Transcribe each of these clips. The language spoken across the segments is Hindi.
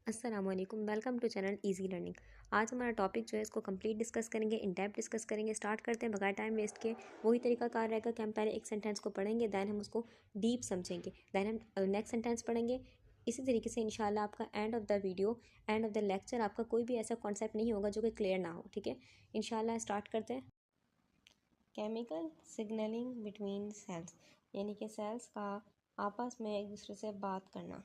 अस्सलाम वालेकुम, welcome to channel easy learning. आज हमारा टॉपिक जो है इसको कंप्लीट डिस्कस करेंगे, इन डेप्थ डिस्कस करेंगे। स्टार्ट करते हैं बगैर टाइम वेस्ट के। वही तरीका कार रहेगा कि हम पहले एक सेंटेंस को पढ़ेंगे, दैन हम उसको डीप समझेंगे, दैन हम नेक्स्ट सेंटेंस पढ़ेंगे। इसी तरीके से इंशाल्लाह आपका end of the video, end of the lecture आपका कोई भी ऐसा कॉन्सेप्ट नहीं होगा जो कि क्लियर ना हो। ठीक है, इंशाल्लाह स्टार्ट करते हैं। केमिकल सिग्नलिंग बिटवीन सेल्स, यानी कि सेल्स का आपस में एक दूसरे से बात करना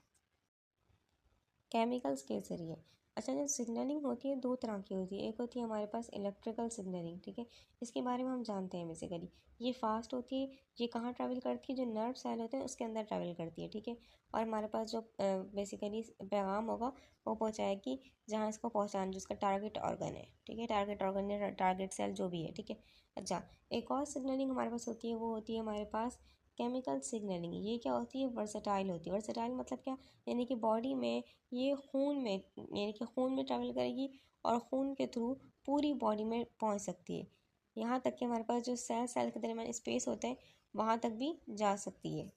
केमिकल्स के ज़रिए। अच्छा, जो सिग्नलिंग होती है दो तरह की होती है। एक होती है हमारे पास इलेक्ट्रिकल सिग्नलिंग, ठीक है, इसके बारे में हम जानते हैं बेसिकली। ये फास्ट होती है, ये कहाँ ट्रैवल करती है, जो नर्व सेल होते हैं उसके अंदर ट्रैवल करती है, ठीक है। और हमारे पास जो बेसिकली पैगाम होगा वो पहुँचाएगी जहाँ इसको पहुँचाना, जिसका टारगेट ऑर्गन है, ठीक है, टारगेट ऑर्गन या टारगेट सेल जो भी है, ठीक है। अच्छा, एक और सिग्नलिंग हमारे पास होती है, वो होती है हमारे पास केमिकल सिग्नलिंग। ये क्या होती है, वर्सेटाइल होती है। वर्सेटाइल मतलब क्या, यानी कि बॉडी में ये खून में, यानी कि खून में ट्रैवल करेगी और खून के थ्रू पूरी बॉडी में पहुंच सकती है। यहाँ तक कि हमारे पास जो सेल सेल के दरमियान स्पेस होता है वहाँ तक भी जा सकती है।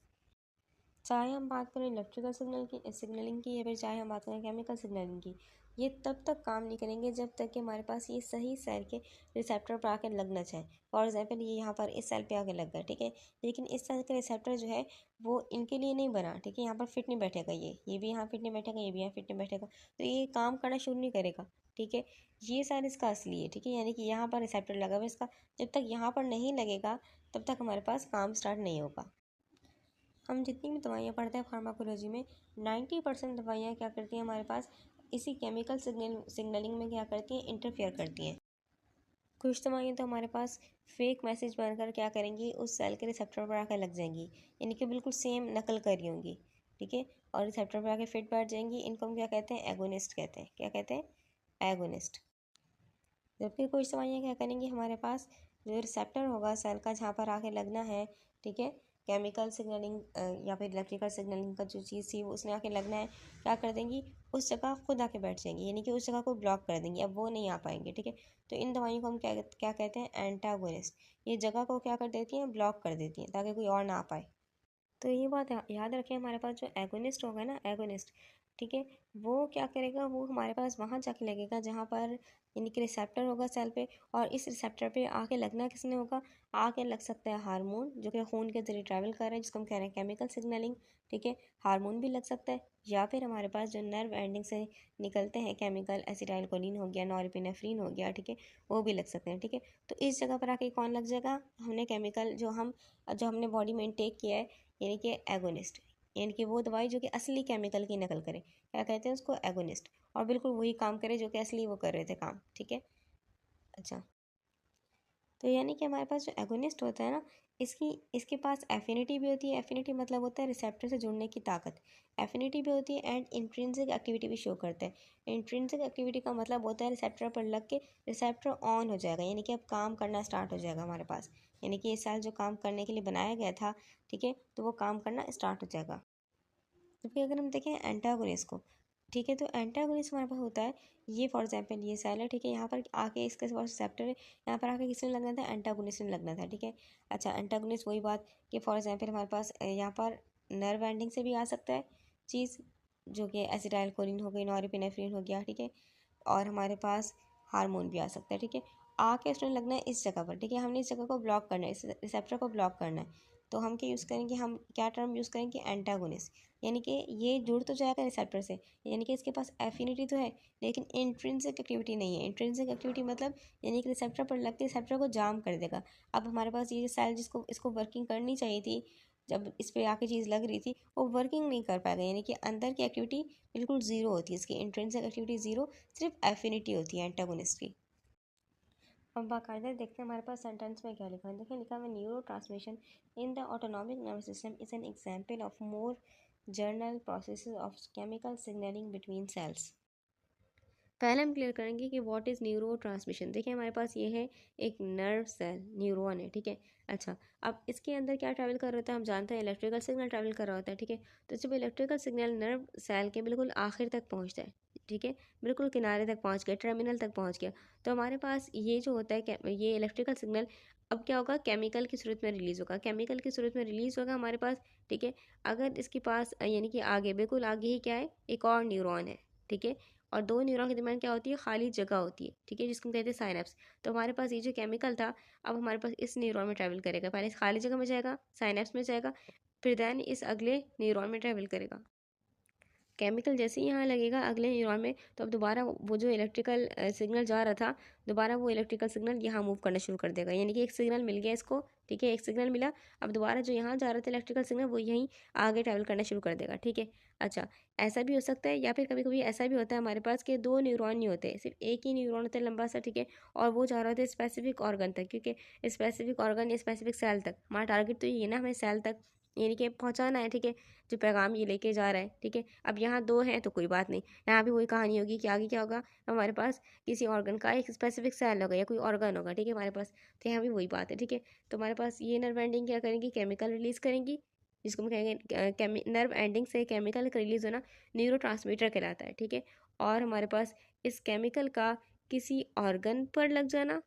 चाहे हम बात करें इलेक्ट्रिकल सिग्नलिंग की या फिर चाहे हम बात करें केमिकल सिग्नलिंग की, ये तब तक काम नहीं करेंगे जब तक कि हमारे पास ये सही सेल के रिसेप्टर पर आकर लगना चाहे। फॉर एग्जांपल ये यहाँ पर इस सेल पे आके लग गया, ठीक है, लेकिन इस सेल का रिसेप्टर जो है वो इनके लिए नहीं बना, ठीक है, यहाँ पर फिट नहीं बैठेगा, ये भी यहाँ फिट नहीं बैठेगा, ये भी यहाँ फिट नहीं बैठेगा, तो ये काम करना शुरू नहीं करेगा, ठीक है। ये सेल इसका असली है, ठीक है, यानी कि यहाँ पर रिसेप्टर लगा हुआ इसका, जब तक यहाँ पर नहीं लगेगा तब तक हमारे पास काम स्टार्ट नहीं होगा। हम जितनी भी दवाइयाँ पढ़ते हैं फार्माकोलॉजी में, 90% दवाइयाँ क्या करती हैं हमारे पास इसी केमिकल सिग्नलिंग में क्या करती हैं, इंटरफेयर करती हैं। कुछ दवाइयाँ तो हमारे पास फेक मैसेज बनकर क्या करेंगी, उस सेल के रिसेप्टर पर आकर लग जाएंगी, यानी कि बिल्कुल सेम नकल कर रही होंगी, ठीक है, और रिसेप्टर पर आकर फिट बैठ जाएंगी। इनको हम क्या कहते हैं, एगोनिस्ट कहते हैं। क्या कहते हैं, एगोनिस्ट। जबकि कुछ दवाइयाँ क्या करेंगी, हमारे पास जो रिसेप्टर होगा सेल का जहाँ पर आके लगना है, ठीक है, केमिकल सिग्नलिंग या फिर इलेक्ट्रिकल सिग्नलिंग का जो चीज़ थी वो उसने आके लगना है, क्या कर देंगी, उस जगह खुद आके बैठ जाएंगी, यानी कि उस जगह को ब्लॉक कर देंगी, अब वो नहीं आ पाएंगे, ठीक है। तो इन दवाइयों को हम क्या क्या कहते हैं, एंटागोनिस्ट। ये जगह को क्या कर देती हैं, ब्लॉक कर देती हैं ताकि कोई और ना आ पाए। तो ये बात याद रखें, हमारे पास जो एगोनिस्ट होगा ना, एगोनिस्ट, ठीक है, वो क्या करेगा, वो हमारे पास वहाँ जाके लगेगा जहाँ पर यानी कि रिसेप्टर होगा सेल पे, और इस रिसेप्टर पे आके लगना किसने होगा, आके लग सकता है हार्मोन जो कि खून के जरिए ट्रैवल कर रहा है, जिसको हम कह रहे हैं केमिकल सिग्नलिंग, ठीक है। हार्मोन भी लग सकता है, या फिर हमारे पास जो नर्व एंडिंग से निकलते हैं केमिकल, एसिटाइल कोलिन हो गया, नॉरएपिनेफ्रिन हो गया, ठीक है, वो भी लग सकते हैं, ठीक है। तो इस जगह पर आके कौन लग जाएगा, हमने केमिकल जो हमने बॉडी में इनटेक किया है, यानी कि एगोनिस्ट, यानी कि वो दवाई जो कि असली केमिकल की नकल करे, क्या कहते हैं उसको, एगोनिस्ट, और बिल्कुल वही काम करे जो कि असली वो कर रहे थे काम, ठीक है। अच्छा, तो यानी कि हमारे पास जो एगोनिस्ट होता है ना, इसकी इसके पास एफिनिटी भी होती है। एफिनिटी मतलब होता है रिसेप्टर से जुड़ने की ताकत। एफिनिटी भी होती है एंड इंट्रिंसिक एक्टिविटी भी शो करता है। इंट्रिंसिक एक्टिविटी का मतलब होता है रिसेप्टर पर लग के रिसेप्टर ऑन हो जाएगा, यानी कि अब काम करना स्टार्ट हो जाएगा हमारे पास, यानी कि ये सेल जो काम करने के लिए बनाया गया था, ठीक है, तो वो काम करना स्टार्ट हो जाएगा। जबकि अगर हम देखें एंटागोनिस्ट को, ठीक है, तो एंटागोनिस्ट हमारे पास होता है, ये फॉर एग्जांपल ये सेल है, ठीक है, यहाँ पर आके इसके पास रिसेप्टर है, यहाँ पर आके किसने लगना था, एंटागोनिस्ट ने लगना था, ठीक है। अच्छा, एंटागोनिस्ट वही बात कि फॉर एग्जांपल हमारे पास यहाँ पर नर्व एंडिंग से भी आ सकता है चीज़, जो कि एसिटाइल कोलिन हो गई, नॉरएपिनेफ्रिन हो गया, ठीक है, और हमारे पास हार्मोन भी आ सकता है, ठीक है। आके उसने लगना है इस जगह पर, ठीक है, हमने इस जगह को ब्लॉक करना है, इस रिसेप्टर को ब्लॉक करना है, तो हम क्या यूज़ करेंगे, हम क्या टर्म यूज़ करेंगे, एंटागोनिस्ट, यानी कि ये जुड़ तो जाएगा रिसेप्टर से, यानी कि इसके पास एफिनिटी तो है, लेकिन इंट्रिंसिक एक्टिविटी नहीं है। इंट्रिंसिक एक्टिविटी मतलब यानी कि रिसेप्टर पर लगते रिसेप्टर को जाम कर देगा। अब हमारे पास ये सेल जिसको इसको वर्किंग करनी चाहिए थी, जब इस पर आके चीज़ लग रही थी, वो वर्किंग नहीं कर पाएगा, यानी कि अंदर की एक्टिविटी बिल्कुल ज़ीरो होती है, इसकी इंट्रिंसिक एक्टिविटी ज़ीरो, सिर्फ एफिनिटी होती है एंटागोनिस्ट की। अब बाकायदा देखते हैं हमारे पास सेंटेंस में क्या लिखा है। देखिए, लिखा है neurotransmission in the autonomic nervous system is an example of more general process of chemical signalling between cells. पहले हम क्लियर करेंगे कि व्हाट इज़ न्यूरो ट्रांसमिशन। देखिए, हमारे पास ये है एक नर्व सेल, न्यूरॉन है, ठीक है। अच्छा, अब इसके अंदर क्या ट्रैवल कर रहा होता है, हम जानते हैं इलेक्ट्रिकल सिग्नल ट्रैवल कर रहा होता है, ठीक है। तो जब इलेक्ट्रिकल सिग्नल नर्व सेल के बिल्कुल आखिर तक पहुंचता है, ठीक है, बिल्कुल किनारे तक पहुंच गया, टर्मिनल तक पहुंच गया, तो हमारे पास ये जो होता है, ये इलेक्ट्रिकल सिग्नल अब क्या होगा, केमिकल की सूरत में रिलीज़ होगा, केमिकल की सूरत में रिलीज़ होगा हमारे पास, ठीक है। अगर इसके पास यानी कि आगे, बिल्कुल आगे ही क्या है, एक और न्यूरॉन है, ठीक है। और दो न्यूरॉन के दरमियान क्या होती है, खाली जगह होती है, ठीक है, जिसको हम कहते हैं साइनेप्स। तो हमारे पास ये जो केमिकल था अब हमारे पास इस न्यूरॉन में ट्रैवल करेगा, पहले खाली जगह में जाएगा, साइनेप्स में जाएगा, फिर दैन इस अगले न्यूरॉन में ट्रैवल करेगा। केमिकल जैसे ही यहाँ लगेगा अगले न्यूरॉन में, तो अब दोबारा वो जो इलेक्ट्रिकल सिग्नल जा रहा था, दोबारा वो इलेक्ट्रिकल सिग्नल यहाँ मूव करना शुरू कर देगा। यानी कि एक सिग्नल मिल गया इसको, ठीक है, एक सिग्नल मिला, अब दोबारा जो यहाँ जा रहा था इलेक्ट्रिकल सिग्नल वो यहीं आगे ट्रैवल करना शुरू कर देगा, ठीक है। अच्छा, ऐसा भी हो सकता है, या फिर कभी कभी ऐसा भी होता है हमारे पास कि दो न्यूरॉन नहीं होते, सिर्फ एक ही न्यूरॉन होता है लंबा सा, ठीक है, और वो जा रहा था स्पेसिफिक ऑर्गन तक, क्योंकि स्पेसिफिक ऑर्गन या स्पेसिफिक सेल तक, हमारा टारगेट तो ये ना हमें सेल तक यानी कि पहुँचाना है, ठीक है, जो पैगाम ये लेके जा रहा है, ठीक है। अब यहाँ दो हैं तो कोई बात नहीं, यहाँ भी वही कहानी होगी कि आगे क्या होगा, हमारे पास किसी ऑर्गन का एक स्पेसिफिक सेल होगा या कोई ऑर्गन होगा, ठीक है, हमारे पास, तो यहाँ भी वही बात है, ठीक है। तो हमारे पास ये नर्व एंडिंग क्या करेंगी, केमिकल रिलीज करेंगी, जिसको हम कहेंगे नर्व एंडिंग से केमिकल का रिलीज होना न्यूरो कहलाता है, ठीक है। और हमारे पास इस केमिकल का किसी ऑर्गन पर लग जाना,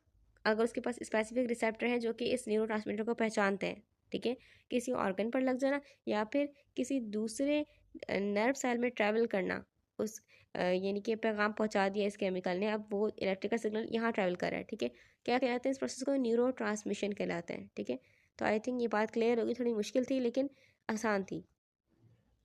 अगर उसके पास स्पेसिफिक रिसेप्टर हैं जो कि इस न्यूरो को पहचानते हैं, ठीक है, किसी ऑर्गन पर लग जाना, या फिर किसी दूसरे नर्व सेल में ट्रैवल करना, उस यानी कि पैगाम पहुंचा दिया इस केमिकल ने, अब वो इलेक्ट्रिकल सिग्नल यहाँ ट्रैवल कर रहा है, ठीक है। क्या कहलाते हैं इस प्रोसेस को, न्यूरो कहलाते हैं, ठीक है। तो आई थिंक ये बात क्लियर होगी, थोड़ी मुश्किल थी लेकिन आसान थी।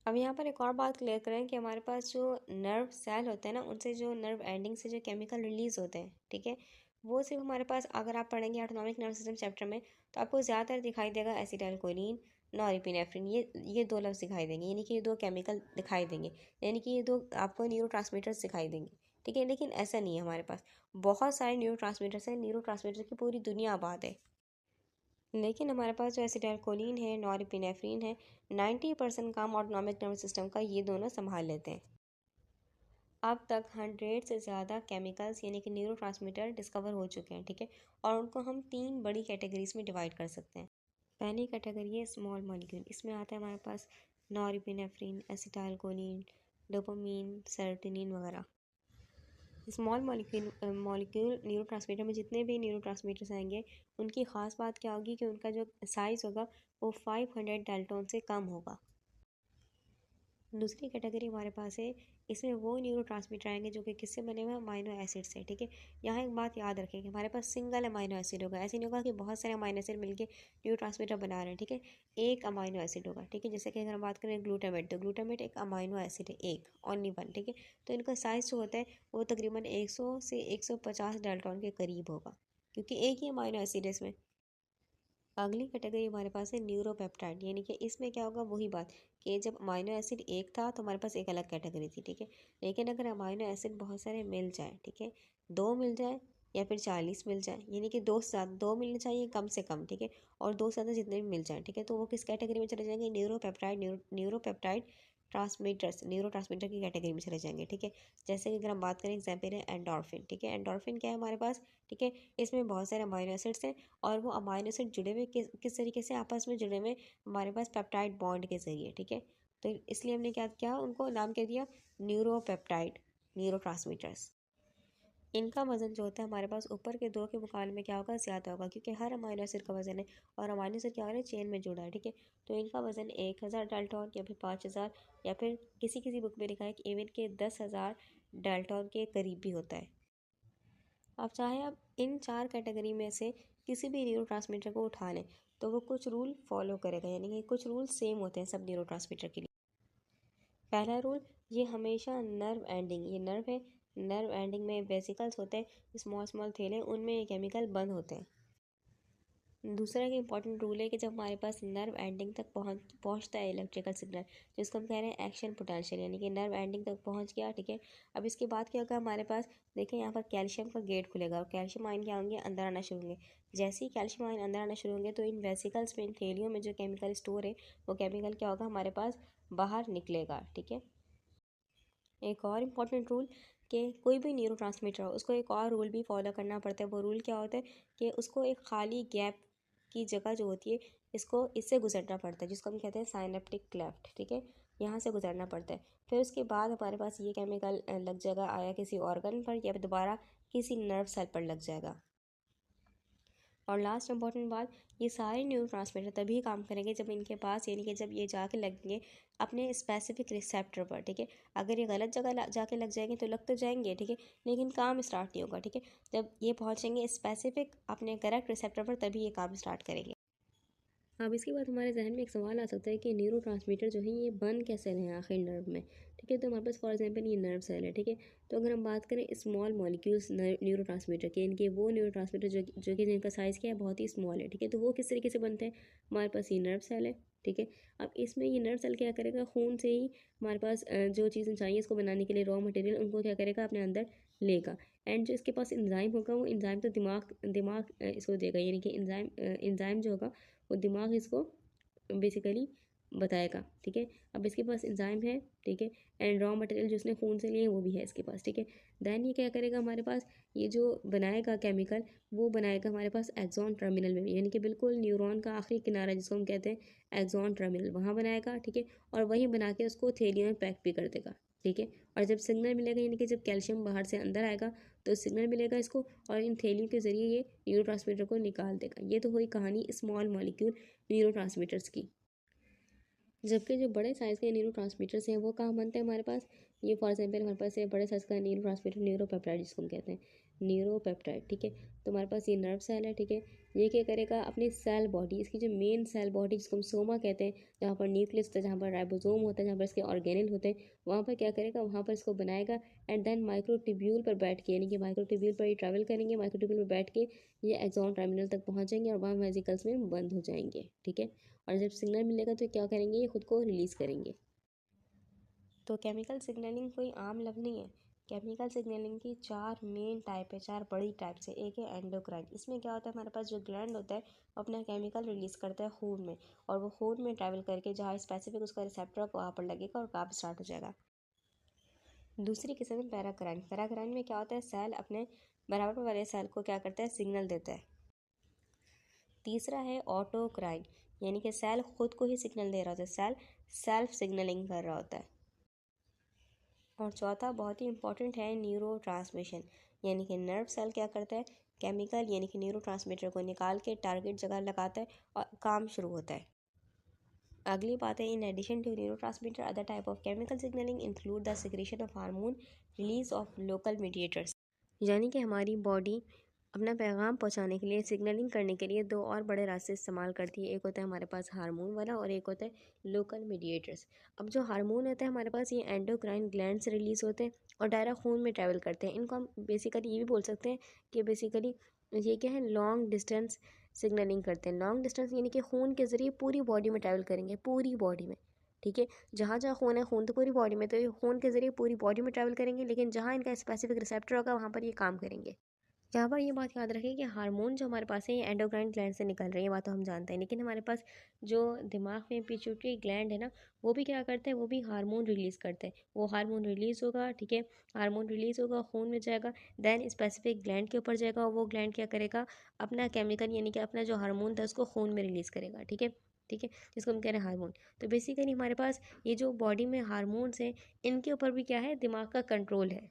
अब यहाँ पर एक और बात क्लियर करें कि हमारे पास जो नर्व सेल होते हैं ना, उनसे जो नर्व एंडिंग से जो केमिकल रिलीज होते हैं, ठीक है, वो सिर्फ हमारे पास, अगर आप पढ़ेंगे ऑटोनॉमिक नर्व सिस्टम चैप्टर में, तो आपको ज़्यादातर दिखाई देगा एसिटाइलकोलिन, नॉरएपिनेफ्रिन, ये दो लफ्ज़ दिखाई देंगे, यानी कि ये दो केमिकल दिखाई देंगे, यानी कि ये दो आपको न्यूरो दिखाई देंगे, ठीक है। लेकिन ऐसा नहीं है, हमारे पास बहुत सारे न्यूरो हैं, न्यूरो की पूरी दुनिया आबाद है, लेकिन हमारे पास जो एसिटाइलकोलिन है, नॉरएपिनेफ्रिन है, 90% काम ऑटोनॉमिक नर्वस सिस्टम का ये दोनों संभाल लेते हैं। अब तक 100 से ज़्यादा केमिकल्स यानी कि न्यूरो डिस्कवर हो चुके हैं, ठीक है, और उनको हम 3 बड़ी कैटेगरीज में डिवाइड कर सकते हैं। पहली कैटेगरी है स्मॉल मॉलिक्यूल, इसमें आता है हमारे पास नॉरएपिनेफ्रिन, एसिटाइलकोलिन, डोपामीन, सेरोटोनिन वगैरह। स्मॉल मॉलिक्यूल न्यूरो में जितने भी न्यूरो आएंगे, उनकी ख़ास बात क्या होगी कि उनका जो साइज़ होगा वो 500 डाल्टन से कम होगा। दूसरी कैटेगरी हमारे पास है, इसमें वो न्यूरो आएंगे जो कि किससे बने हुए हैं, अमाइनो एसिड से, ठीक है। यहाँ एक बात याद रखें कि हमारे पास सिंगल अमाइनो एसिड होगा, ऐसे नहीं होगा कि बहुत सारे अमाइनो एसिड मिलके न्यूरो बना रहे हैं, ठीक है। एक अमाइनो एसिड होगा, ठीक है, जैसे कि अगर हम बात करें ग्लूटामेट, तो ग्लूटामेट एक अमाइनो एसिड है, एक ओनली वन, ठीक है। तो इनका साइज़ जो होता है वो तकरीबन 100 से 150 डाल्टन के करीब होगा, क्योंकि एक ही अमाइनो एसिड है इसमें। अगली कैटेगरी हमारे पास है न्यूरोपेप्टाइड, यानी कि इसमें क्या होगा, वही बात कि जब अमाइनो एसिड एक था तो हमारे पास एक अलग कैटेगरी थी, ठीक है। लेकिन अगर अमाइनो एसिड बहुत सारे मिल जाए, ठीक है, 2 मिल जाए या फिर 40 मिल जाए, यानी कि दो से ज़्यादा, 2 मिलने चाहिए कम से कम, ठीक है, और 2 से ज़्यादा जितने भी मिल जाए, ठीक है, तो वो किस कैटेगरी में चले जाएंगे, न्यूरोपेप्टाइड न्यूरो की कैटेगरी में चले जाएंगे, ठीक है। जैसे कि अगर हम बात करें, एग्जाम्पल है एंडोर्फिन, ठीक है, एंडोर्फिन क्या है हमारे पास, ठीक है, इसमें बहुत सारे अमाइनो एसिड्स हैं, और वो अमाइनो एसिड जुड़े हुए किस तरीके से आपस में जुड़े हुए, हमारे पास पेप्टाइड बॉन्ड के जरिए, ठीक है। तो इसलिए हमने क्या किया, उनको नाम क्या दिया, न्यूरोपेप्टाइड न्यूरो। इनका वजन जो होता है हमारे पास ऊपर के दो के मुकाबले में क्या होगा, ज़्यादा होगा, क्योंकि हर अमाइनो एसिड का वजन है, और अमाइनो एसिड क्या हो रहा है, चेन में जुड़ा है, ठीक है। तो इनका वजन 1000 डाल्टन या फिर 5000, या फिर किसी किसी बुक में लिखा है कि इवन के 10,000 डाल्टन के करीब भी होता है। अब चाहे आप इन 4 कैटेगरी में से किसी भी न्यूरो को उठा लें, तो वो कुछ रूल फॉलो करेगा, यानी कि कुछ रूल सेम होते हैं सब न्यूरो के लिए। पहला रूल, ये हमेशा नर्व एंडिंग, ये नर्व है, नर्व एंडिंग में वेसिकल्स होते हैं, स्मॉल स्मॉल थैले, उनमें ये केमिकल बंद होते हैं। दूसरा एक इंपॉर्टेंट रूल है कि जब हमारे पास नर्व एंडिंग तक पहुंचता है इलेक्ट्रिकल सिग्नल, जिसको हम कह रहे हैं एक्शन पोटेंशियल, यानी कि नर्व एंडिंग तक पहुंच गया, ठीक है। अब इसके बाद क्या होगा हमारे पास, देखें यहाँ पर कैल्शियम का गेट खुलेगा, और कैल्शियम आयन क्या होंगे, अंदर आना शुरू होंगे। जैसे ही कैल्शियम आयन अंदर आना शुरू होंगे, तो इन वेसिकल्स में, इन थैलियों में जो केमिकल स्टोर है, वो केमिकल क्या होगा हमारे पास, बाहर निकलेगा, ठीक है। एक और इम्पॉर्टेंट रूल, कि कोई भी न्यूरो हो उसको एक और रूल भी फॉलो करना पड़ता है। वो रूल क्या होता है कि उसको एक खाली गैप की जगह जो होती है, इसको इससे गुजरना पड़ता है, जिसको हम कहते हैं साइनेप्टिक क्लेफ्ट, ठीक है, यहाँ से गुजरना पड़ता है। फिर उसके बाद हमारे पास ये केमिकल लग जाएगा आया किसी ऑर्गन पर, या फिर दोबारा किसी नर्व सेल पर लग जाएगा। और लास्ट इंपॉर्टेंट बात, ये सारे न्यूरोट्रांसमीटर तभी काम करेंगे जब इनके पास, यानी कि जब ये जाके लगेंगे अपने स्पेसिफिक रिसेप्टर पर, ठीक है। अगर ये गलत जगह जाके लग जाएंगे तो लग तो जाएंगे, ठीक है, लेकिन काम स्टार्ट नहीं होगा, ठीक है। जब ये पहुंचेंगे स्पेसिफिक अपने करेक्ट रिसेप्टर पर तभी ये काम स्टार्ट करेंगे। अब इसके बाद हमारे जहन में एक सवाल आ सकता है कि न्यूरोट्रांसमीटर जो है ये बन कैसे रहे हैं आखिर नर्व में, ठीक है। तो हमारे पास फॉर एग्जांपल ये नर्व सेल है, ठीक है। तो अगर हम बात करें स्मॉल मॉलिक्यूल्स न्यूरोट्रांसमीटर के, इनके वो न्यूरोट्रांसमीटर जो कि जिनका साइज़ क्या है बहुत ही स्मॉल है, ठीक है। तो वो किस तरीके से बनते हैं, हमारे पास ये नर्व सेल है, ठीक है। अब इसमें ये नर्व सेल क्या करेगा, खून से ही हमारे पास जो चीज़ें चाहिए इसको बनाने के लिए रॉ मटेरियल उनको क्या करेगा अपने अंदर लेगा। एंड जो इसके पास इंजाइम होगा वो इंजाइम तो दिमाग दिमाग इसको देगा, यानी कि इंजाइम जो होगा वो दिमाग इसको बेसिकली बताएगा, ठीक है। अब इसके पास एंजाइम है, ठीक है, एंड रॉ मटेरियल जो उसने खून से लिए वो भी है इसके पास, ठीक है। देन ये क्या करेगा हमारे पास, ये जो बनाएगा केमिकल वो बनाएगा हमारे पास एक्सॉन टर्मिनल में, यानी कि बिल्कुल न्यूरॉन का आखिरी किनारा जिसको हम कहते हैं एक्सॉन टर्मिनल, वहाँ बनाएगा, ठीक है। और वहीं बना के उसको थैली में पैक भी कर देगा, ठीक है। और जब सिग्नल मिलेगा, यानी कि जब कैल्शियम बाहर से अंदर आएगा तो सिग्नल मिलेगा इसको, और इन थैलियों के ज़रिए ये न्यूरोट्रांसमीटर को निकाल देगा। ये तो हुई कहानी स्मॉल मॉलिक्यूल न्यूरोट्रांसमीटर्स की। जबकि जो बड़े साइज़ के न्यूरोट्रांसमीटर्स हैं वो कहाँ बनते हैं हमारे पास, ये फॉर एग्जाम्पल हमारे पास ये बड़े साइज़ का न्यूरोट्रांसमीटर न्यूरोपेप्टाइड जिसको हम कहते हैं, न्यूरोपेप्टाइड, ठीक है। तो हमारे पास ये नर्व सेल है, ठीक है। ये क्या करेगा अपनी सेल बॉडी, इसकी जो मेन सेल बॉडी जिसको हम सोमा कहते हैं, जहाँ पर न्यूक्लियस होता है, जहाँ पर राइबोसोम होता है, जहाँ पर इसके ऑर्गेनल होते हैं, वहाँ पर क्या करेगा, वहाँ पर इसको बनाएगा। एंड देन माइक्रोट्यूब्यूल पर बैठ के, यानी कि माइक्रोट्यूब्यूल पर ये ट्रैवल करेंगे, माइक्रोट्यूब्यूल पर बैठ के ये एक्सॉन टर्मिनल तक पहुँचेंगे और वहाँ वेसिकल्स में बंद हो जाएंगे, ठीक है। और जब सिग्नल मिलेगा तो क्या करेंगे, ये खुद को रिलीज़ करेंगे। तो केमिकल सिग्नलिंग कोई आम लफ्ज़ नहीं है। केमिकल सिग्नलिंग की 4 मेन टाइप है, 4 बड़ी टाइप से। एक है एंडोक्राइन, इसमें क्या होता है हमारे पास जो ग्लैंड होता है वो अपना केमिकल रिलीज़ करता है खून में, और वो खून में ट्रैवल करके जहाँ स्पेसिफिक उसका रिसेप्टर होगा वहाँ पर लगेगा और काम स्टार्ट हो जाएगा। दूसरी किस्म है पैराक्राइन। पैराक्राइन में क्या होता है, सेल अपने बराबर वाले सेल को क्या करता है, सिग्नल देता है। तीसरा है ऑटोक्राइन, यानी कि सेल खुद को ही सिग्नल दे रहा होता है, सेल सेल्फ सिग्नलिंग कर रहा होता है। और चौथा बहुत ही इंपॉर्टेंट है न्यूरो ट्रांसमिशन, यानी कि नर्व सेल क्या करता है, केमिकल यानी कि न्यूरो ट्रांसमीटर को निकाल के टारगेट जगह लगाता है और काम शुरू होता है। अगली बात है, in addition to neurotransmitter other type of chemical signalling include the secretion of hormone, release of local mediators. यानी कि हमारी बॉडी अपना पैगाम पहुंचाने के लिए, सिग्नलिंग करने के लिए दो और बड़े रास्ते इस्तेमाल करती है। एक होता है हमारे पास हार्मोन वाला और एक होता है लोकल मीडिएटर्स। अब जो हार्मोन होता है हमारे पास, ये एंडोक्राइन ग्लैंड से रिलीज़ होते हैं और डायरेक्ट खून में ट्रैवल करते हैं। इनको हम बेसिकली ये भी बोल सकते हैं कि बेसिकली ये क्या है, लॉन्ग डिस्टेंस सिग्नलिंग करते हैं। लॉन्ग डिस्टेंस यानी कि खून के ज़रिए पूरी बॉडी में ट्रैवल करेंगे, पूरी बॉडी में, ठीक है। जहाँ जहाँ खून है, खून तो पूरी बॉडी में, तो ये खून के ज़रिए पूरी बॉडी में ट्रैवल करेंगे, लेकिन जहाँ इनका स्पेसिफिक रिसेप्टर होगा वहाँ पर ये काम करेंगे। यहाँ पर ये बात याद रखें कि हार्मोन जो हमारे पास है ये एंडोक्राइन ग्लैंड से निकल रही है, ये बात तो हम जानते हैं, लेकिन हमारे पास जो दिमाग में पिट्यूटरी ग्लैंड है ना, वो भी क्या करते हैं, वो भी हार्मोन रिलीज़ करते हैं। वो हार्मोन रिलीज़ होगा, ठीक है, हार्मोन रिलीज़ होगा, खून में जाएगा, देन स्पेसिफिक ग्लैंड के ऊपर जाएगा और वो ग्लैंड क्या करेगा, अपना केमिकल यानी कि अपना जो हार्मोन था उसको खून में रिलीज़ करेगा, ठीक है, ठीक है, जिसको हम कह रहे हैं हार्मोन। तो बेसिकली हमारे पास ये जो बॉडी में हार्मोन्स हैं इनके ऊपर भी क्या है, दिमाग का कंट्रोल है।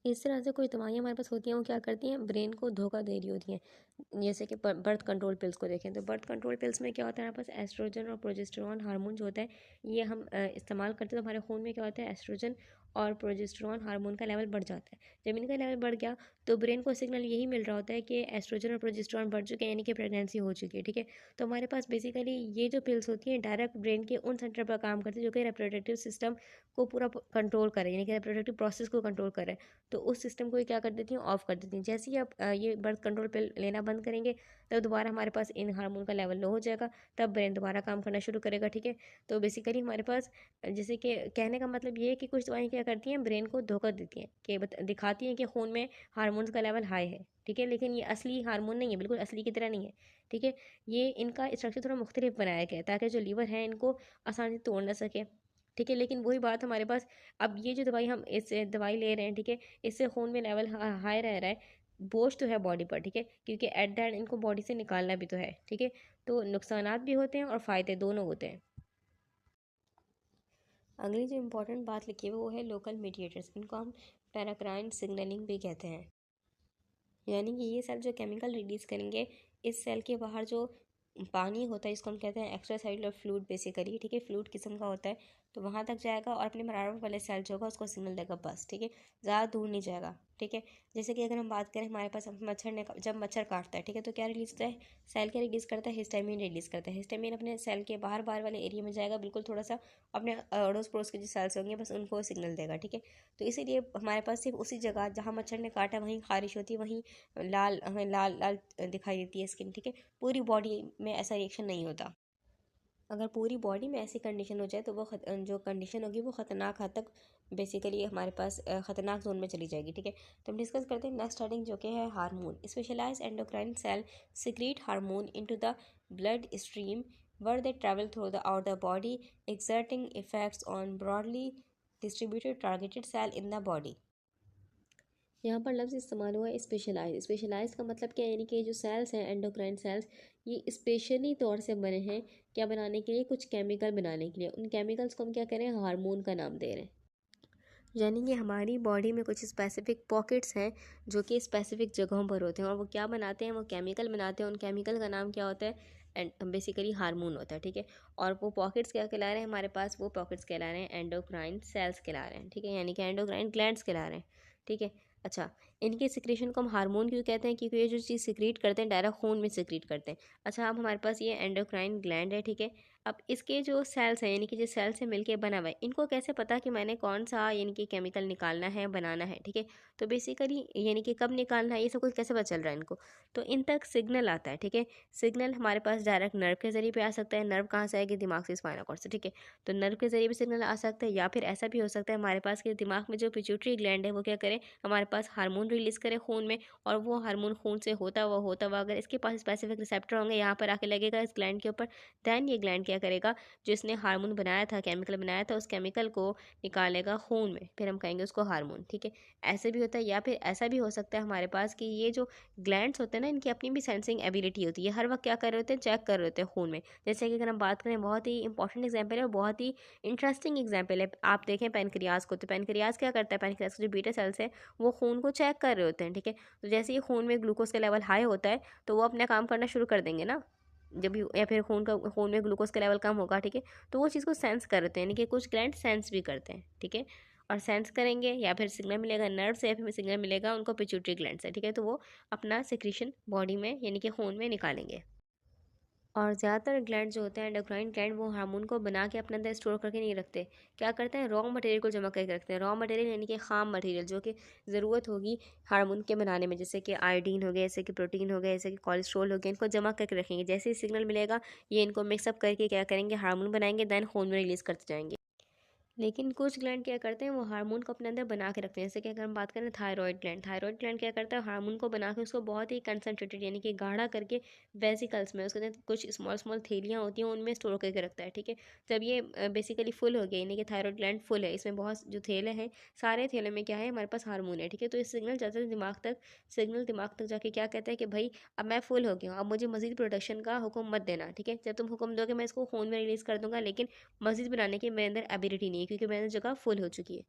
इस तरह से कुछ दवाइयाँ हमारे पास होती हैं, वो क्या करती हैं, ब्रेन को धोखा दे रही होती हैं। जैसे कि बर्थ कंट्रोल पिल्स को देखें तो बर्थ कंट्रोल पिल्स में क्या होता है, हमारे पास एस्ट्रोजन और प्रोजेस्टेरॉन हार्मोन जो होता है ये हम इस्तेमाल करते हैं, तो हमारे खून में क्या होता है, एस्ट्रोजन और प्रोजेस्टेरॉन हार्मोन का लेवल बढ़ जाता है। जब इनका लेवल बढ़ गया तो ब्रेन को सिग्नल यही मिल रहा होता है कि एस्ट्रोजन और प्रोजेस्टेरॉन बढ़ चुके हैं, यानी कि प्रेगनेंसी हो चुकी है, ठीक है। तो हमारे पास बेसिकली ये जो पिल्स होती हैं डायरेक्ट ब्रेन के उन सेंटर पर काम करती है जो कि रिप्रोडक्टिव सिस्टम को पूरा कंट्रोल करे, यानी कि रिप्रोडक्टिव प्रोसेस को कंट्रोल करे। तो उस सिस्टम को ये क्या कर देती हैं, ऑफ कर देती हैं। जैसे ही आप ये बर्थ कंट्रोल पिल लेना बंद करेंगे तब दोबारा हमारे पास इन हार्मोन का लेवल लो हो जाएगा, तब ब्रेन दोबारा काम करना शुरू करेगा, ठीक है। तो बेसिकली हमारे पास जैसे कि कहने का मतलब ये है कि कुछ दवाएं क्या करती हैं, ब्रेन को धोखा देती हैं कि दिखाती हैं कि खून में हार्मोन्स का लेवल हाई है, ठीक है, लेकिन ये असली हार्मोन नहीं है, बिल्कुल असली की तरह नहीं है, ठीक है। ये इनका स्ट्रक्चर थोड़ा मुख्तलिफ बनाया गया है ताकि जो लीवर है इनको आसानी से तोड़ ना सके, ठीक है। लेकिन वही बात हमारे पास, अब ये जो दवाई हम इससे दवाई ले रहे हैं, ठीक है, इससे खून में लेवल हाई रह रहा है, बोझ तो है बॉडी पर, ठीक है, क्योंकि एट द एंड इनको बॉडी से निकालना भी तो है, ठीक है। तो नुकसानात भी होते हैं और फ़ायदे दोनों होते हैं। अगली जो इम्पोर्टेंट बात लिखी है वो है लोकल मीडिएटर्स, इनको हम पैराक्राइन सिग्नलिंग भी कहते हैं। यानी कि ये सेल जो केमिकल रिलीज़ करेंगे, इस सेल के बाहर जो पानी होता है इसको हम कहते हैं एक्स्ट्रा सेलुलर फ्लूइड बेसिकली, ठीक है, फ्लूइड किस्म का होता है, तो वहाँ तक जाएगा और अपने बराबर वाले सेल जो होगा उसको सिग्नल देगा बस, ठीक है, ज़्यादा दूर नहीं जाएगा, ठीक है। जैसे कि अगर हम बात करें हमारे पास मच्छर ने जब मच्छर काटता है, ठीक है, तो क्या रिलीज़ होता है, सेल क्या रिलीज़ करता है, हिस्टामिन रिलीज़ करता है। हिस्टामिन अपने सेल के बाहर बाहर वाले एरिया में जाएगा, बिल्कुल थोड़ा सा अपने अड़ोस पड़ोस के जो सेल्स होंगे बस उनको सिग्नल देगा, ठीक है। तो इसीलिए हमारे पास सिर्फ उसी जगह जहाँ मच्छर ने काटा वहीं खारिश होती है, वहीं लाल हमें लाल लाल दिखाई देती है स्किन, ठीक है। पूरी बॉडी में ऐसा रिएक्शन नहीं होता। अगर पूरी बॉडी में ऐसी कंडीशन हो जाए तो वो जो कंडीशन होगी वो ख़तरनाक हद तक बेसिकली हमारे पास ख़तरनाक जोन में चली जाएगी, ठीक है। तो हम डिस्कस करते हैं नेक्स्ट हेडिंग जो कि है hormone. Specialised endocrine cell secrete hormone into the blood stream where they travel through the outer body exerting effects on broadly distributed targeted cell in the body। यहाँ पर लफ्ज़ इस्तेमाल हुआ है स्पेशलाइज। स्पेशलाइज का मतलब क्या है, यानी कि जो सेल्स हैं एंडोक्राइन सेल्स, ये स्पेशली तौर से बने हैं क्या बनाने के लिए, कुछ केमिकल बनाने के लिए। उन केमिकल्स को हम क्या करें, हार्मोन का नाम दे रहे हैं। यानी कि हमारी बॉडी में कुछ स्पेसिफिक पॉकेट्स हैं जो कि स्पेसिफिक जगहों पर होते हैं और वो क्या बनाते हैं, वो केमिकल बनाते हैं। उन केमिकल का नाम क्या होता है, एंड बेसिकली हार्मोन होता है, ठीक है। और वो पॉकेट्स क्या कहला रहे हैं हमारे पास, वो पॉकेट्स कहला रहे हैं एंडोक्राइन सेल्स कहला रहे हैं, ठीक है, यानी कि एंडोक्राइन ग्लैंड्स कहला रहे हैं, ठीक है। अच्छा, इनके सिक्रेशन को हम हार्मोन क्यों कहते हैं, क्योंकि ये जो चीज़ सिक्रीट करते हैं डायरेक्ट खून में सिक्रीट करते हैं। अच्छा, अब हमारे पास ये एंडोक्राइन ग्लैंड है, ठीक है। अब इसके जो सेल्स हैं यानी कि जो सेल से मिलके बना हुआ है, इनको कैसे पता कि मैंने कौन सा यानी कि केमिकल निकालना है, बनाना है, ठीक है। तो बेसिकली यानी कि कब निकालना है ये सब कुछ कैसे पता चल रहा है इनको, तो इन तक सिग्नल आता है, ठीक है। सिग्नल हमारे पास डायरेक्ट नर्व के जरिए भी आ सकता है। नर्व कहाँ से आएगी, दिमाग से, स्पाइनल कॉर्ड से, ठीक है। तो नर्व के जरिए भी सिग्नल आ सकता है, या फिर ऐसा भी हो सकता है हमारे पास कि दिमाग में जो पिट्यूटरी ग्लैंड है वो क्या करे, हमारे पास हार्मोन रिलीज़ करे खून में, और वो हार्मोन खून से होता हुआ अगर इसके पास स्पेसिफिक रिसेप्टर होंगे यहाँ पर आके लगेगा इस ग्लैंड के ऊपर, दैन ये ग्लैंड क्या करेगा, जो इसने हार्मोन बनाया था, केमिकल बनाया था, उस केमिकल को निकालेगा खून में, फिर हम कहेंगे उसको हार्मोन, ठीक है। ऐसे भी होता है, या फिर ऐसा भी हो सकता है हमारे पास कि ये जो ग्लैंड्स होते हैं ना, इनकी अपनी भी सेंसिंग एबिलिटी होती है, हर वक्त क्या कर रहे होते हैं, चेक कर रहे होते हैं खून में। जैसे कि अगर हम बात करें, बहुत ही इंपॉर्टेंट एग्जाम्पल है और बहुत ही इंटरेस्टिंग एग्जाम्पल है, आप देखें पेनक्रियाज को, तो पेनक्रियाज क्या करता है, पेनक्रियाज के जो बीटा सेल्स है वो खून को चेक कर रहे होते हैं, ठीक है। तो जैसे ही खून में ग्लूकोज का लेवल हाई होता है तो वो अपना काम करना शुरू कर देंगे ना, जब भी, या फिर खून में ग्लूकोज का लेवल कम होगा, ठीक है, तो वो चीज़ को सेंस करते हैं, यानी कि कुछ ग्लैंड सेंस भी करते हैं, ठीक है। और सेंस करेंगे या फिर सिग्नल मिलेगा नर्व से, या फिर सिग्नल मिलेगा उनको पिट्यूटरी ग्लैंड से, ठीक है, तो वो अपना सिक्रीशन बॉडी में यानी कि खून में निकालेंगे। और ज़्यादातर ग्लैंड जो होते हैं एंडोक्राइन ग्लैंड, वो हार्मोन को बना के अपने अंदर स्टोर करके नहीं रखते। क्या करते हैं, रॉ मटेरियल को जमा करके रखते हैं। रॉ मटेरियल यानी कि खाम मटेरियल जो कि ज़रूरत होगी हार्मोन के बनाने में, जैसे कि आयोडीन हो गया, जैसे कि प्रोटीन हो गया, जैसे कि कोलेस्ट्रॉल हो गया, इनको जमा करके रखेंगे। जैसे ही सिग्नल मिलेगा ये इनको मिक्सअप करके क्या करेंगे, हार्मोन बनाएंगे, दैन खून में रिलीज़ करते जाएंगे। लेकिन कुछ ग्लैंड क्या करते हैं, वो हार्मोन को अपने अंदर बना के रखते हैं। जैसे कि अगर हम बात करें थायराइड ग्लैंड क्या करता है, हार्मोन को बना के उसको बहुत ही कंसनट्रेटेड यानी कि गाढ़ा करके वेसिकल्स में, उसके अंदर कुछ स्मॉल स्मॉल थैलियाँ होती हैं उनमें स्टोर करके रखता है, ठीक है। जब ये बेसिकली फुल हो गया यानी कि थायराइड ग्लैंड फुल है, इसमें बहुत जो थैले हैं, सारे थैले में क्या है, हमारे पास हार्मोन है, ठीक है। तो इस सिग्नल जाता है दिमाग तक, सिग्नल दिमाग तक जाके क्या कहता है कि भाई अब मैं फुल हो गया हूँ, अब मुझे मजीद प्रोडक्शन का हुक्म मत देना, ठीक है। जब तुम हुक्म दोगे मैं इसको खून में रिलीज़ कर दूंगा, लेकिन मज़ीद बनाने की मेरे अंदर एबिलिटी नहीं है क्योंकि मेरे अंदर जगह फुल हो चुकी है।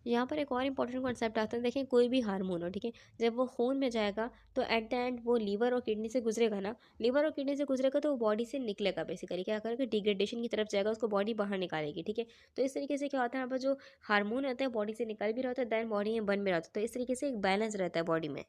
यहाँ पर एक और इंपॉर्टेंट कॉन्सेप्ट आता है, देखिए कोई भी हार्मोन हो, ठीक है, जब वो खून में जाएगा तो एट द एंड वो लीवर और किडनी से गुजरेगा ना, लीवर और किडनी से गुजरेगा तो वो बॉडी से निकलेगा, बेसिकली क्या करेगा, डिग्रेडेशन की तरफ जाएगा, उसको बॉडी बाहर निकालेगी, ठीक है। तो इस तरीके से क्या होता है, यहाँ पर जो हार्मोन होता है बॉडी से निकल भी रहा होता है, दैन बॉडी में बन भी रहा होता है, तो इस तरीके से एक बैलेंस रहता है बॉडी में।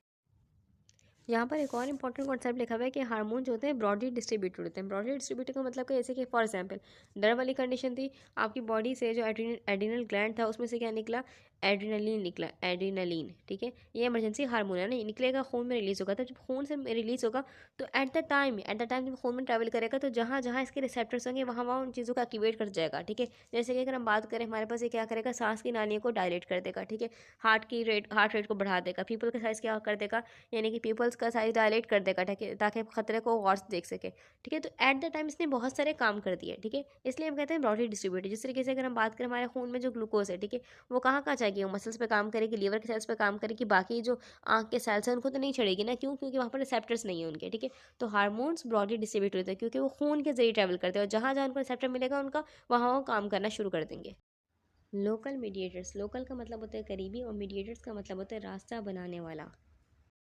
यहाँ पर एक और इंपॉर्टेंट कॉन्सेप्ट लिखा हुआ है कि हार्मोन जो होते हैं ब्रॉडली डिस्ट्रीब्यूटेड होते हैं। ब्रॉडली डिस्ट्रीब्यूटेड का मतलब कि जैसे कि फॉर एग्जांपल डर वाली कंडीशन थी, आपकी बॉडी से जो एड्रिनल ग्लैंड था उसमें से क्या निकला, एड्रिनलिन निकला, एड्रिनलिन, ठीक है। ये इमरजेंसी हार्मोन है, नहीं निकलेगा, खून में रिलीज होगा, तो जब खून से रिलीज होगा तो एट द टाइम जब खून में ट्रैवल करेगा तो जहाँ जहाँ इसके रिसेप्टर्स होंगे वहाँ वहाँ उन चीज़ों को एक्टिवेट कर जाएगा, ठीक है। जैसे कि अगर हम बात करें, हमारे पास ये क्या करेगा, सांस की नालियों को डायलेट कर देगा, ठीक है, हार्ट रेट को बढ़ा देगा, पीपल का साइज क्या कर देगा, यानी कि पीपल्स का साइज डायलेट कर देगा, ताकि खतरे को गौर से देख सके, ठीक है। तो एट द टाइम इसने बहुत सारे काम कर दिए, ठीक है, इसलिए हम कहते हैं ब्रॉडली डिस्ट्रीब्यूटेड। जिस तरीके से अगर हम बात करें, हमारे खून में जो ग्लूकोज है, ठीक है, वो कहाँ कहाँ जाएगी, वो मसल्स पे काम करेगी, लीवर के सेल्स पे काम करेगी, बाकी जो आँख के सेल्स हैं उनको तो नहीं चढ़ेगी ना, क्यों, क्योंकि वहाँ पर रिसेप्टर्स नहीं है उनके, ठीक है। तो हार्मोन्स ब्रॉडली डिस्ट्रीब्यूट होते हैं क्योंकि वो खून के जरिए ट्रैवल करते हैं, और जहाँ जहाँ उनको रिसेप्टर मिलेगा उनका वहाँ वो काम करना शुरू कर देंगे। लोकल मीडिएटर्स, लोकल का मतलब होता है करीबी, और मीडिएटर्स का मतलब होता है रास्ता बनाने वाला।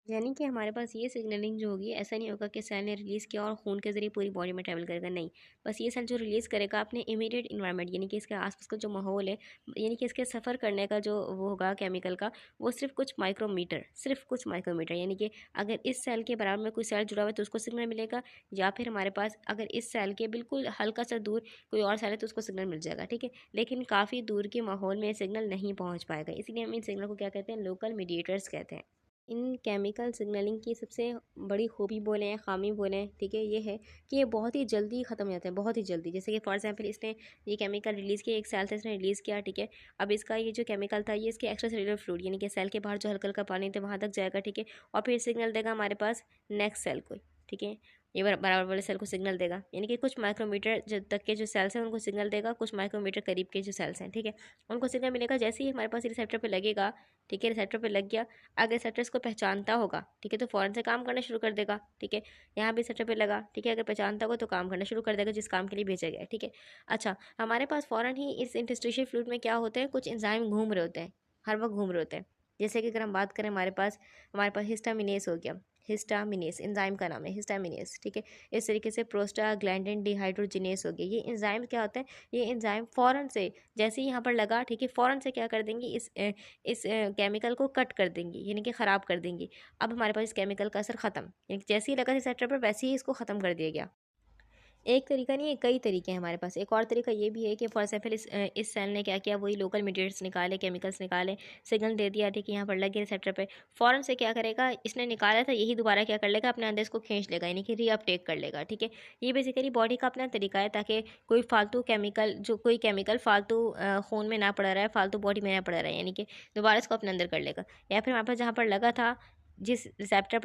यानी कि हमारे पास ये सिग्नलिंग जो होगी, ऐसा नहीं होगा कि सेल ने रिलीज़ किया और खून के ज़रिए पूरी बॉडी में ट्रैवल करेगा, नहीं। बस ये सेल जो रिलीज़ करेगा अपने इमीडिएट इन्वायरमेंट यानी कि इसके आसपास का जो माहौल है, यानी कि इसके सफ़र करने का जो वो होगा केमिकल का, वो सिर्फ कुछ माइक्रोमीटर यानी कि अगर इस सेल के बराबर में कोई सेल जुड़ा हुआ है तो उसको सिग्नल मिलेगा, या फिर हमारे पास अगर इस सेल के बिल्कुल हल्का सा दूर कोई और सेल है तो उसको सिग्नल मिल जाएगा, ठीक है। लेकिन काफ़ी दूर के माहौल में सिग्नल नहीं पहुँच पाएगा, इसलिए हम इन सिग्नल को क्या कहते हैं, लोकल मीडिएटर्स कहते हैं। इन केमिकल सिग्नलिंग की सबसे बड़ी खूबी बोलें, ख़ामी बोलें, ठीक है, ये है कि ये बहुत ही जल्दी ख़त्म हो जाता है, बहुत ही जल्दी। जैसे कि फॉर एग्जांपल इसने ये केमिकल रिलीज़ किया, एक सेल से इसने रिलीज़ किया, ठीक है। अब इसका ये जो केमिकल था ये इसके एक्स्ट्रा सेलुलर फ्लूइड यानी कि सेल के बाहर जो हल्का हल्का पानी था वहाँ तक जाएगा, ठीक है। और फिर सिग्नल देगा हमारे पास नेक्स्ट सेल को, ठीक है। ये बराबर वाले सेल को सिग्नल देगा, यानी कि कुछ माइक्रोमीटर जो तक के जो सेल्स हैं उनको सिग्नल देगा, कुछ माइक्रोमीटर करीब के जो सेल्स हैं, ठीक है, उनको सिग्नल मिलेगा। जैसे ही हमारे पास रिसेप्टर पे लगेगा, ठीक है, रिसेप्टर पे लग गया, अगर रिसेप्टर इसको पहचानता होगा, ठीक है, तो फ़ौरन से काम करना शुरू कर देगा, ठीक है। यहाँ भी रिसेप्टर पे लगा, ठीक है, अगर पहचानता होगा तो काम करना शुरू कर देगा जिस काम के लिए भेजा गया है, ठीक है। अच्छा, हमारे पास फ़ौरन ही इस इंटरस्टिशियल फ्लूइड में क्या होते हैं, कुछ एंजाइम घूम रहे होते हैं, हर वक्त घूम रहे होते हैं। जैसे कि अगर हम बात करें, हमारे पास हिस्टामिनेस हो गया, हिस्टामिनेस एंजाइम का नाम है, हिस्टामिनेस, ठीक है। इस तरीके से प्रोस्टाग्लैंडिन डिहाइड्रोजिनेस हो गया। ये एंजाइम क्या होता है, ये एंजाइम फ़ौरन से जैसे ही यहाँ पर लगा, ठीक है, फ़ौरन से क्या कर देंगे, इस केमिकल को कट कर देंगी, यानी कि ख़राब कर देंगी। अब हमारे पास इस केमिकल का असर ख़त्म, यानी कि जैसे ही लगा रिसेप्टर पर वैसे ही इसको ख़त्म कर दिया गया। एक तरीका नहीं है, कई तरीके हैं हमारे पास। एक और तरीका ये भी है कि फॉर एग्जाम्पल इस सेल ने क्या किया, वही लोकल मीडिएटर्स निकाले, केमिकल्स निकाले, सिग्नल दे दिया, ठीक है, यहाँ पर लग गया रिसेप्टर पे। फ़ौरन से क्या करेगा, इसने निकाला था यही दोबारा क्या कर लेगा, अपने अंदर इसको खींच लेगा, यानी कि रीअपटेक कर लेगा, ठीक है। ये बेसिकली बॉडी का अपना तरीका है ताकि कोई केमिकल फालतू खून में ना पड़ा रहा है, फालतू बॉडी में ना पड़ा रहा है, यानी कि दोबारा इसको अपने अंदर कर लेगा। या फिर हमारे पास जहाँ पर लगा था, जिस सेल के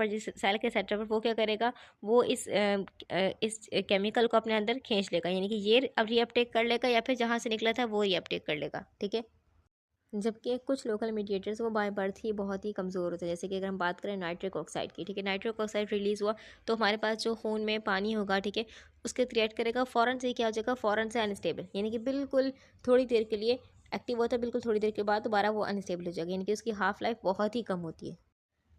रिसेप्टर पर, वो क्या करेगा, वो इस केमिकल को अपने अंदर खींच लेगा, यानी कि ये अब रीअपटेक कर लेगा, या फिर जहाँ से निकला था वो रीअपटेक कर लेगा, ठीक है। जबकि कुछ लोकल मीडिएटर्स वो बाय बर्थ ही बहुत ही कमज़ोर होते हैं। जैसे कि अगर हम बात करें नाइट्रिक ऑक्साइड की, ठीक है, नाइट्रिक ऑक्साइड रिलीज़ हुआ तो हमारे पास जो खून में पानी होगा, ठीक है, उसके क्रिएट करेगा, फ़ौरन से क्या हो जाएगा, फ़ौरन से अनस्टेबल, यानी कि बिल्कुल थोड़ी देर के लिए एक्टिव होता है, बिल्कुल थोड़ी देर के बाद दोबारा वो अनस्टेबल हो जाएगा, यानी कि उसकी हाफ लाइफ बहुत ही कम होती है।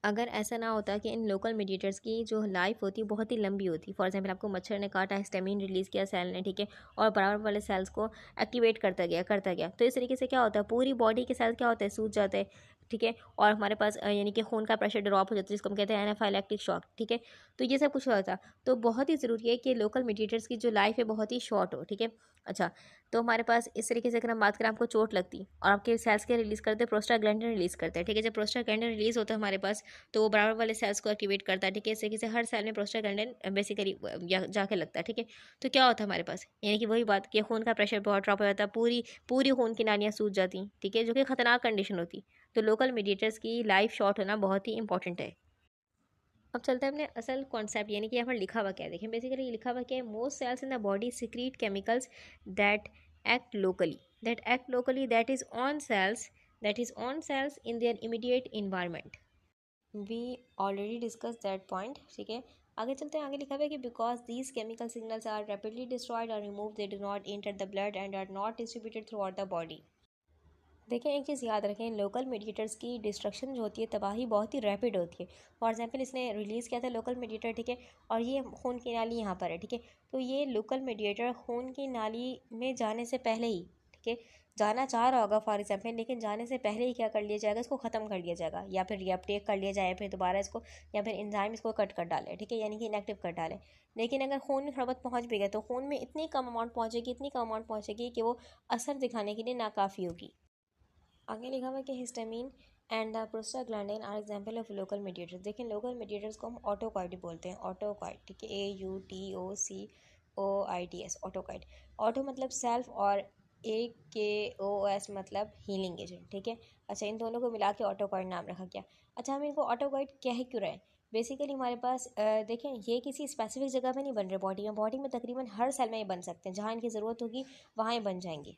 अगर ऐसा ना होता कि इन लोकल मीडिएटर्स की जो लाइफ होती है बहुत ही लंबी होती, फॉर एग्जांपल आपको मच्छर ने काटा, हिस्टामिन रिलीज़ किया सेल ने, ठीक है, और बराबर वाले सेल्स को एक्टिवेट करता गया, तो इस तरीके से क्या होता है, पूरी बॉडी के सेल्स क्या होता है, सूज जाते हैं, ठीक है। और हमारे पास यानी कि खून का प्रेशर ड्रॉप हो जाता है, जिसको हम कहते हैं एनाफाइलैक्टिक शॉक, ठीक है। तो ये सब कुछ होता है, तो बहुत ही ज़रूरी है कि लोकल मीडिएटर्स की जो लाइफ है बहुत ही शॉर्ट हो, ठीक है। अच्छा, तो हमारे पास इस तरीके से अगर हम बात करें, आपको चोट लगती और आपके सेल्स के रिलीज़ करते, प्रोस्टाग्लैंडिन रिलीज़ करते हैं, ठीक है। जब प्रोस्टाग्लैंडिन रिलीज़ होता है हमारे पास, तो वो बराबर वाले सेल्स को एक्टिवेट करता है, ठीक है। इस तरीके से हर सेल में प्रोस्टाग्लैंडिन बेसिकली जाके लगता है, ठीक है। तो क्या होता है हमारे पास, यानी कि वही बात कि खून का प्रेशर बहुत ड्रॉप हो जाता है, पूरी पूरी खून की नालियाँ सूज जाती, ठीक है, जो कि खतरनाक कंडीशन होती। तो लोकल मीडिएटर्स की लाइफ शॉर्ट होना बहुत ही इंपॉर्टेंट है। अब चलते हैं अपने असल कॉन्सेप्ट, यानी कि यहाँ पर लिखा हुआ क्या है, देखें बेसिकली लिखा हुआ क्या है, most cells in the body secrete chemicals that act locally that is on cells in their immediate environment. We already discuss that point, ठीक है। आगे चलते हैं, आगे लिखा हुआ है कि because these chemical signals are rapidly destroyed और remove, they do not enter the blood and are not distributed throughout the body. देखें, एक चीज़ याद रखें, लोकल मीडिएटर्स की डिस्ट्रक्शन जो होती है, तबाही बहुत ही रैपिड होती है। फॉर एग्जांपल इसने रिलीज़ किया था लोकल मीडिएटर, ठीक है, और ये खून की नाली यहाँ पर है, ठीक है। तो ये लोकल मीडिएटर खून की नाली में जाने से पहले ही, ठीक है, जाना चाह रहा होगा फॉर एग्जाम्पल, लेकिन जाने से पहले ही क्या कर लिया जाएगा, इसको ख़त्म कर लिया जाएगा, या फिर रीअपटेक कर लिया जाए, फिर दोबारा इसको, या फिर एंजाइम इसको कट कर डाले, ठीक है, यानी कि इनएक्टिव कर डाले। लेकिन अगर खून में थोड़ा बहुत पहुँच भी गया तो खून में इतनी कम अमाउंट पहुँचेगी कि वो असर दिखाने के लिए नाकाफ़ी होगी। आगे लिखा हुआ है कि histamine and the prostaglandin are example of local mediators. देखिए, लोकल मीडिएटर्स को हम ऑटोकॉइड बोलते हैं, ऑटोकॉइड, ठीक है, AUTOCOIDS, ऑटोकॉइड। ऑटो मतलब सेल्फ और AKOS मतलब हीलिंग एजेंट, ठीक है। अच्छा, इन दोनों को मिला के ऑटोकॉइड नाम रखा गया। अच्छा, हम इनको ऑटोकॉइड कह क्यों रहे हैं, बेसिकली हमारे पास देखें, ये किसी स्पेसिफिक जगह पे नहीं बन रहे, बॉडी में तकरीबन हर सेल में ये बन सकते हैं, जहाँ इनकी ज़रूरत होगी वहाँ ये बन जाएंगे,